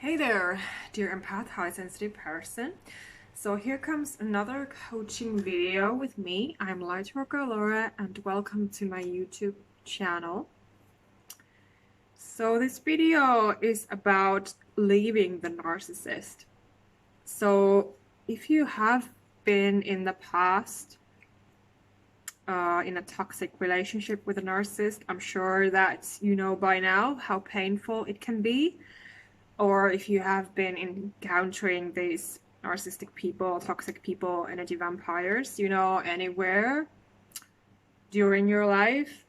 Hey there, dear empath, highly sensitive person. So here comes another coaching video with me. I'm Lightworker Laura and welcome to my YouTube channel. So this video is about leaving the narcissist. So if you have been in the past in a toxic relationship with a narcissist, I'm sure that you know by now how painful it can be. Or if you have been encountering these narcissistic people, toxic people, energy vampires, anywhere during your life,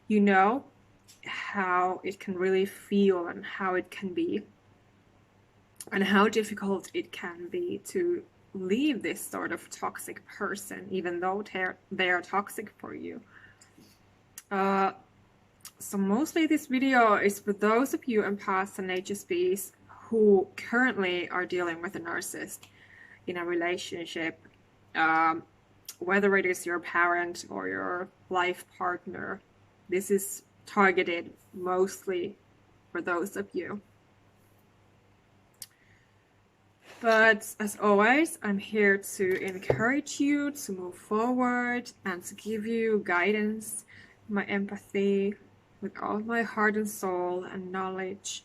you know how it can really feel and how it can be and how difficult it can be to leave this sort of toxic person, even though they are toxic for you. So mostly this video is for those of you empaths and HSPs who currently are dealing with a narcissist in a relationship, whether it is your parent or your life partner. This is targeted mostly for those of you. But as always, I'm here to encourage you to move forward and to give you guidance, my empathy, with all my heart and soul and knowledge,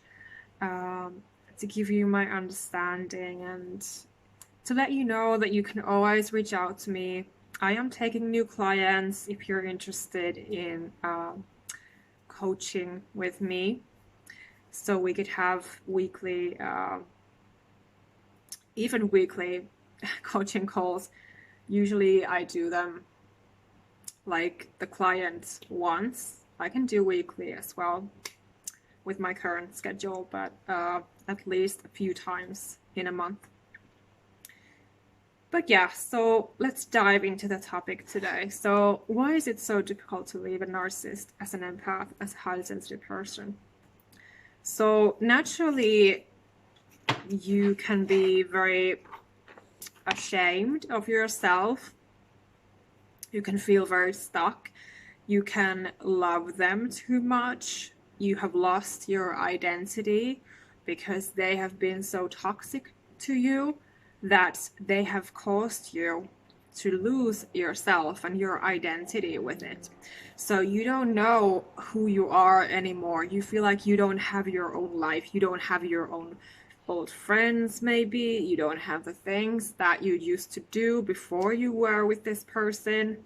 to give you my understanding and to let you know that you can always reach out to me. I am taking new clients if you're interested in coaching with me. So we could have weekly, even weekly coaching calls. Usually I do them like the client wants. I can do weekly as well with my current schedule, but at least a few times in a month. But yeah, so let's dive into the topic today. So why is it so difficult to leave a narcissist as an empath, as a highly sensitive person? So naturally, you can be very ashamed of yourself. You can feel very stuck. You can love them too much. You have lost your identity because they have been so toxic to you that they have caused you to lose yourself and your identity with it. So you don't know who you are anymore. You feel like you don't have your own life. You don't have your own old friends, maybe. You don't have the things that you used to do before you were with this person.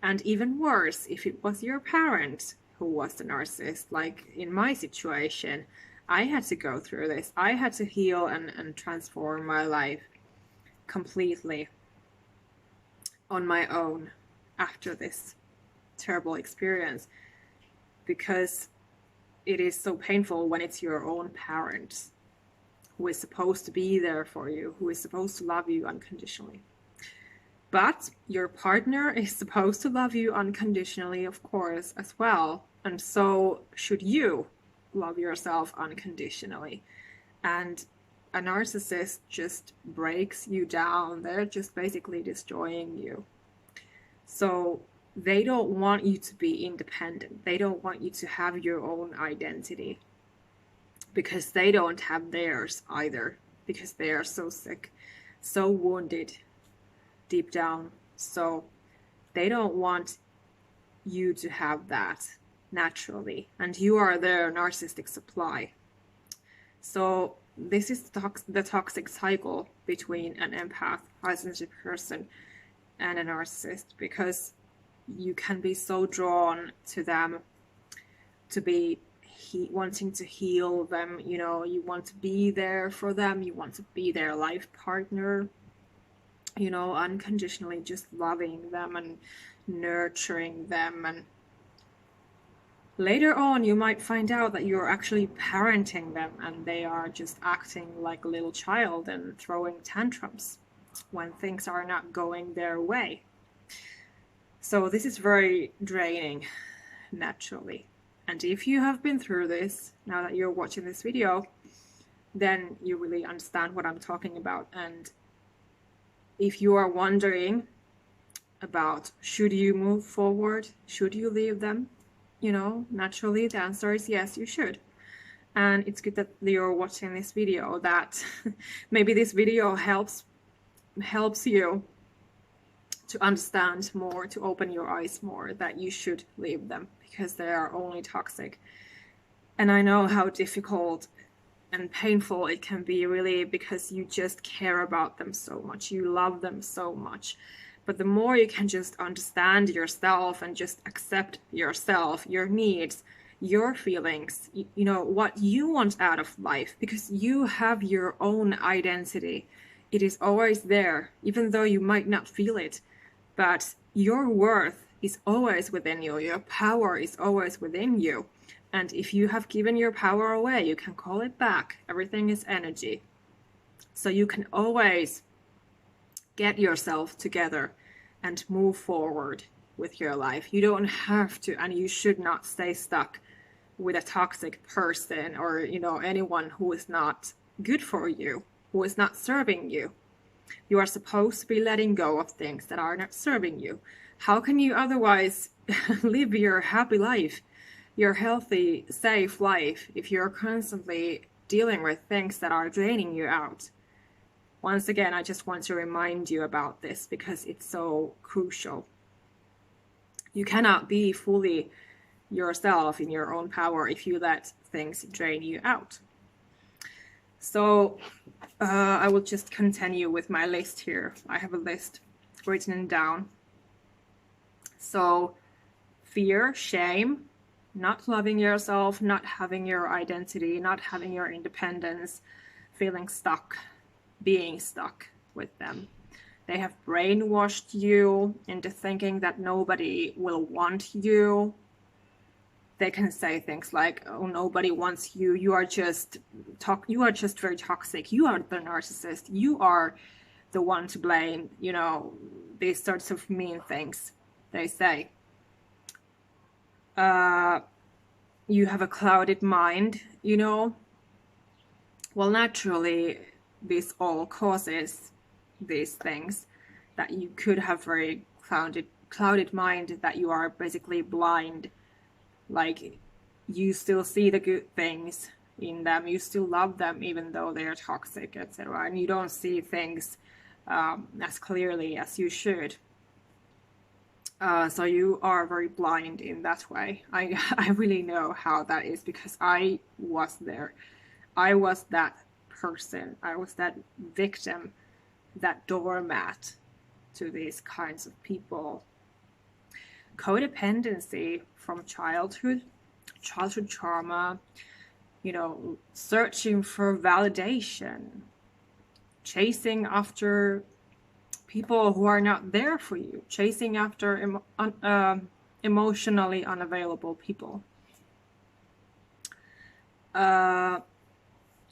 And even worse, if it was your parent who was the narcissist, like in my situation, I had to go through this. I had to heal and transform my life completely on my own after this terrible experience, because it is so painful when it's your own parent who is supposed to be there for you, who is supposed to love you unconditionally. But your partner is supposed to love you unconditionally, of course, as well. And so should you love yourself unconditionally. And a narcissist just breaks you down. They're just basically destroying you. So they don't want you to be independent. They don't want you to have your own identity, because they don't have theirs either, because they are so sick, so wounded deep down. So they don't want you to have that naturally, and you are their narcissistic supply. So this is the toxic cycle between an empath, highly sensitive person, and a narcissist, because you can be so drawn to them, to be wanting to heal them. You want to be there for them, you want to be their life partner, unconditionally just loving them and nurturing them. And later on, you might find out that you're actually parenting them and they are just acting like a little child and throwing tantrums when things are not going their way. So this is very draining, naturally. And if you have been through this, now that you're watching this video, then you really understand what I'm talking about. And if you are wondering about, should you move forward? Should you leave them? Naturally the answer is yes, you should. And it's good that you're watching this video, that maybe this video helps you to understand more, to open your eyes more, that you should leave them because they are only toxic. And I know how difficult and painful it can be, really, because you just care about them so much, you love them so much. But the more you can just understand yourself and just accept yourself, your needs, your feelings, you know, what you want out of life, because you have your own identity. It is always there, even though you might not feel it. But your worth is always within you. Your power is always within you. And if you have given your power away, you can call it back. Everything is energy. So you can always get yourself together and move forward with your life. You don't have to, and you should not stay stuck with a toxic person, or, you know, anyone who is not good for you, who is not serving you. You are supposed to be letting go of things that are not serving you. How can you otherwise live your happy life, your healthy, safe life, if you're constantly dealing with things that are draining you out? Once again, I just want to remind you about this because it's so crucial. You cannot be fully yourself in your own power if you let things drain you out. So I will just continue with my list here. I have a list written down. So fear, shame, not loving yourself, not having your identity, not having your independence, feeling stuck, being stuck with them. They have brainwashed you into thinking that nobody will want you. They can say things like, oh, nobody wants you. You are just very toxic. You are the narcissist. You are the one to blame. You know, these sorts of mean things they say. You have a clouded mind, you know. Well, naturally, this all causes these things, that you could have very clouded mind, that you are basically blind. Like, you still see the good things in them, you still love them even though they are toxic, etc. And you don't see things as clearly as you should. So you are very blind in that way. I really know how that is, because I was there. I was that person. I was that victim, that doormat to these kinds of people. Codependency from childhood trauma, you know, searching for validation, chasing after people who are not there for you, chasing after emotionally unavailable people.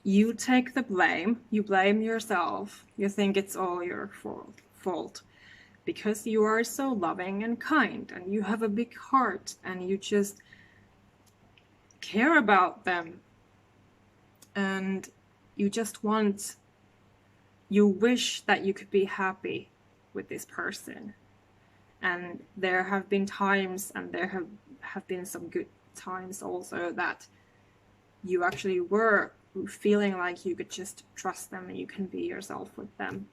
You take the blame, you blame yourself, you think it's all your fault. Because you are so loving and kind, and you have a big heart, and you just care about them, and you just you wish that you could be happy with this person. And there have been times, and there have been some good times also, that you actually were feeling like you could just trust them and you can be yourself with them.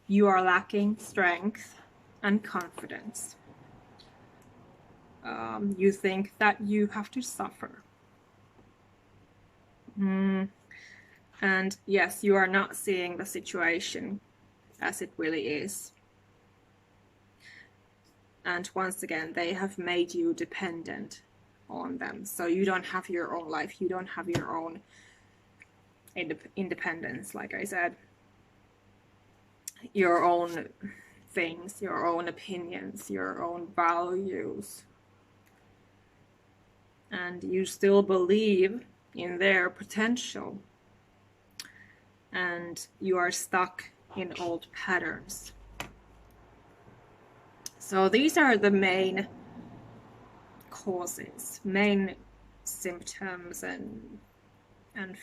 You are lacking strength and confidence. You think that you have to suffer. And yes, you are not seeing the situation as it really is. And once again, they have made you dependent on them. So you don't have your own life. You don't have your own independence, like I said. Your own things, your own opinions, your own values. And you still believe in their potential. And you are stuck in old patterns. So these are the main causes, main symptoms and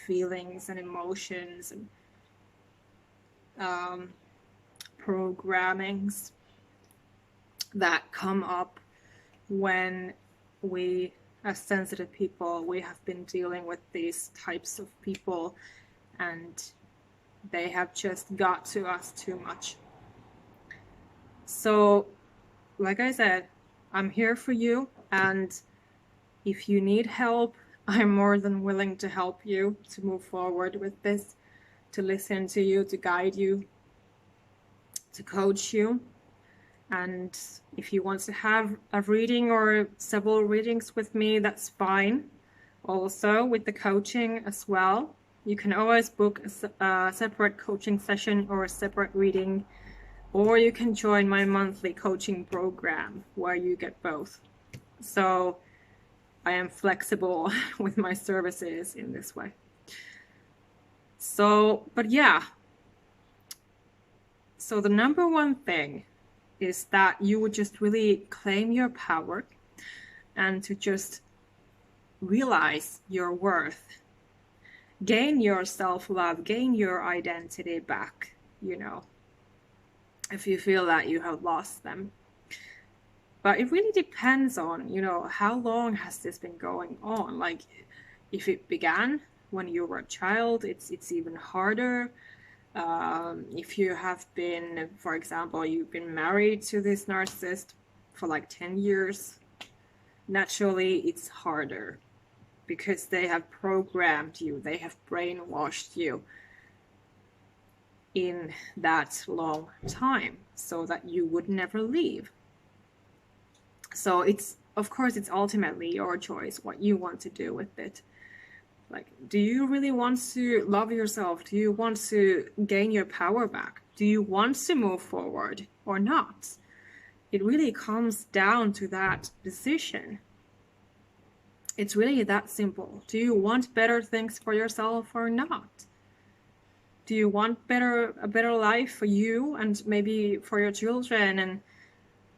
feelings and emotions and programmings that come up when we as sensitive people, we have been dealing with these types of people, and they have just got to us too much. So, like I said, I'm here for you, and if you need help, I'm more than willing to help you to move forward with this, to listen to you, to guide you, to coach you. And if you want to have a reading or several readings with me, that's fine. Also, with the coaching as well, you can always book a separate coaching session or a separate reading, or you can join my monthly coaching program where you get both. So I am flexible with my services in this way. So, but yeah. So the number one thing is that you would just really claim your power and to just realize your worth, gain your self-love, gain your identity back, you know, if you feel that you have lost them. But it really depends on, you know, how long has this been going on? Like, if it began when you were a child, it's even harder. If you have been, for example, you've been married to this narcissist for like 10 years, naturally it's harder because they have programmed you, they have brainwashed you in that long time so that you would never leave. So it's, of course, it's ultimately your choice what you want to do with it. Like, do you really want to love yourself? Do you want to gain your power back? Do you want to move forward or not? It really comes down to that decision. It's really that simple. Do you want better things for yourself or not? Do you want a better life for you and maybe for your children? And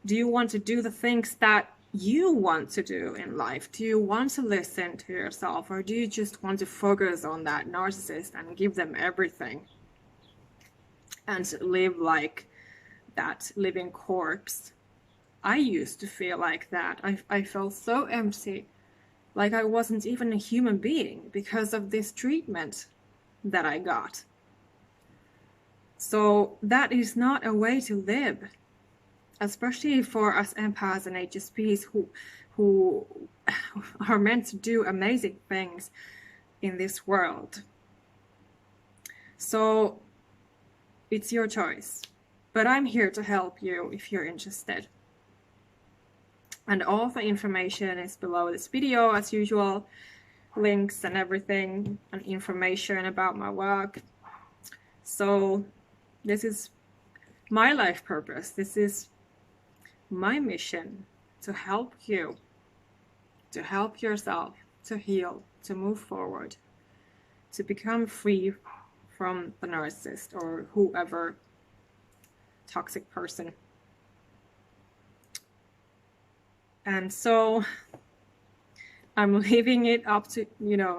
do you want to do the things that you want to do in life? Do you want to listen to yourself, or do you just want to focus on that narcissist and give them everything and live like that living corpse? I used to feel like that. I felt so empty, like I wasn't even a human being because of this treatment that I got. So that is not a way to live, especially for us empaths and HSPs who are meant to do amazing things in this world. So it's your choice, but I'm here to help you if you're interested. And all the information is below this video as usual, links and everything, and information about my work. So this is my life purpose. This is my mission, to help you, to help yourself, to heal, to move forward, to become free from the narcissist or whoever toxic person. And so I'm leaving it up to,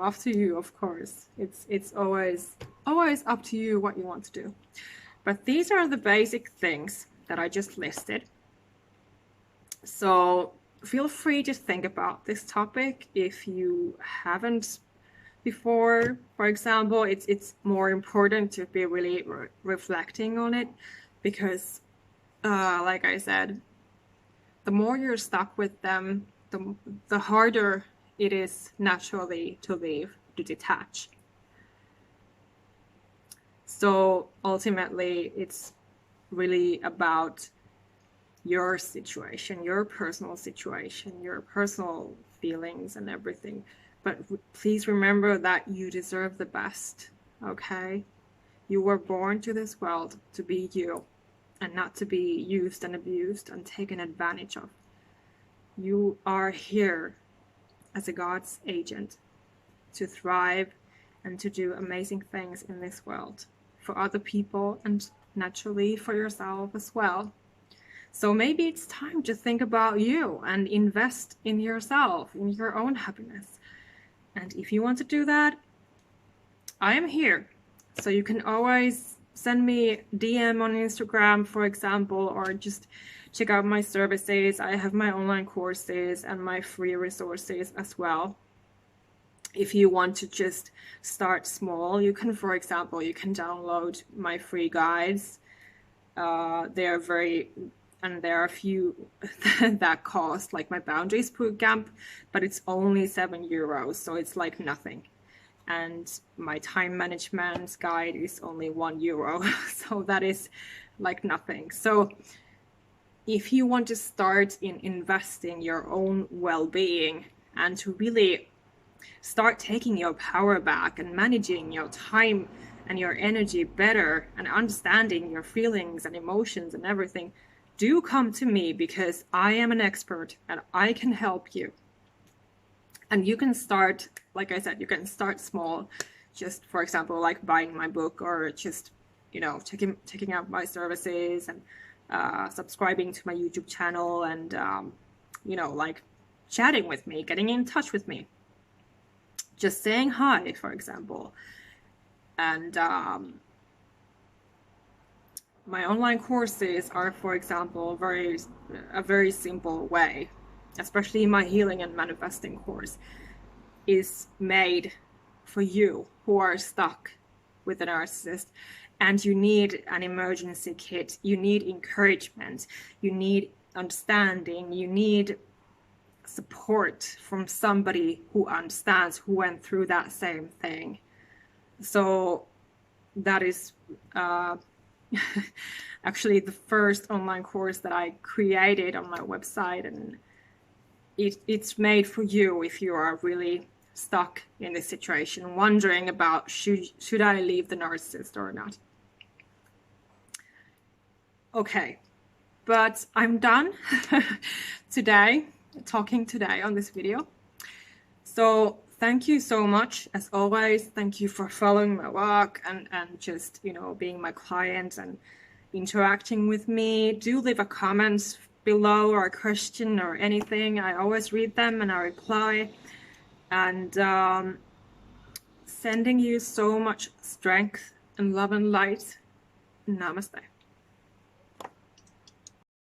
up to you, of course. It's always up to you what you want to do. But these are the basic things that I just listed. So feel free to think about this topic if you haven't before. For example, it's more important to be really reflecting on it because, like I said, the more you're stuck with them, the harder it is naturally to leave, to detach. So ultimately, it's really about your situation, your personal situation, your personal feelings and everything. But please remember that you deserve the best, okay? You were born to this world to be you and not to be used and abused and taken advantage of. You are here as a God's agent to thrive and to do amazing things in this world for other people and naturally for yourself as well. So maybe it's time to think about you and invest in yourself, in your own happiness. And if you want to do that, I am here. So you can always send me DM on Instagram, for example, or just check out my services. I have my online courses and my free resources as well. If you want to just start small, you can, for example, you can download my free guides. They are very, and there are a few that cost, like my boundaries bootcamp, but it's only €7, so it's like nothing. And my time management guide is only €1, so that is like nothing. So if you want to start in investing your own well-being and to really start taking your power back and managing your time and your energy better and understanding your feelings and emotions and everything, do come to me, because I am an expert and I can help you. And you can start, like I said, you can start small, just for example, like buying my book, or just, you know, checking out my services, and subscribing to my YouTube channel, and you know, like chatting with me, getting in touch with me, just saying hi, for example. And my online courses are, for example, a very simple way, especially my healing and manifesting course, is made for you who are stuck with a narcissist and you need an emergency kit, you need encouragement, you need understanding, you need support from somebody who understands, who went through that same thing. So that is actually the first online course that I created on my website, and it's made for you if you are really stuck in this situation, wondering about should I leave the narcissist or not. Okay, but I'm done talking today on this video. So thank you so much, as always. Thank you for following my work and just, you know, being my client and interacting with me. Do leave a comment below, or a question or anything. I always read them and I reply. And sending you so much strength and love and light. Namaste.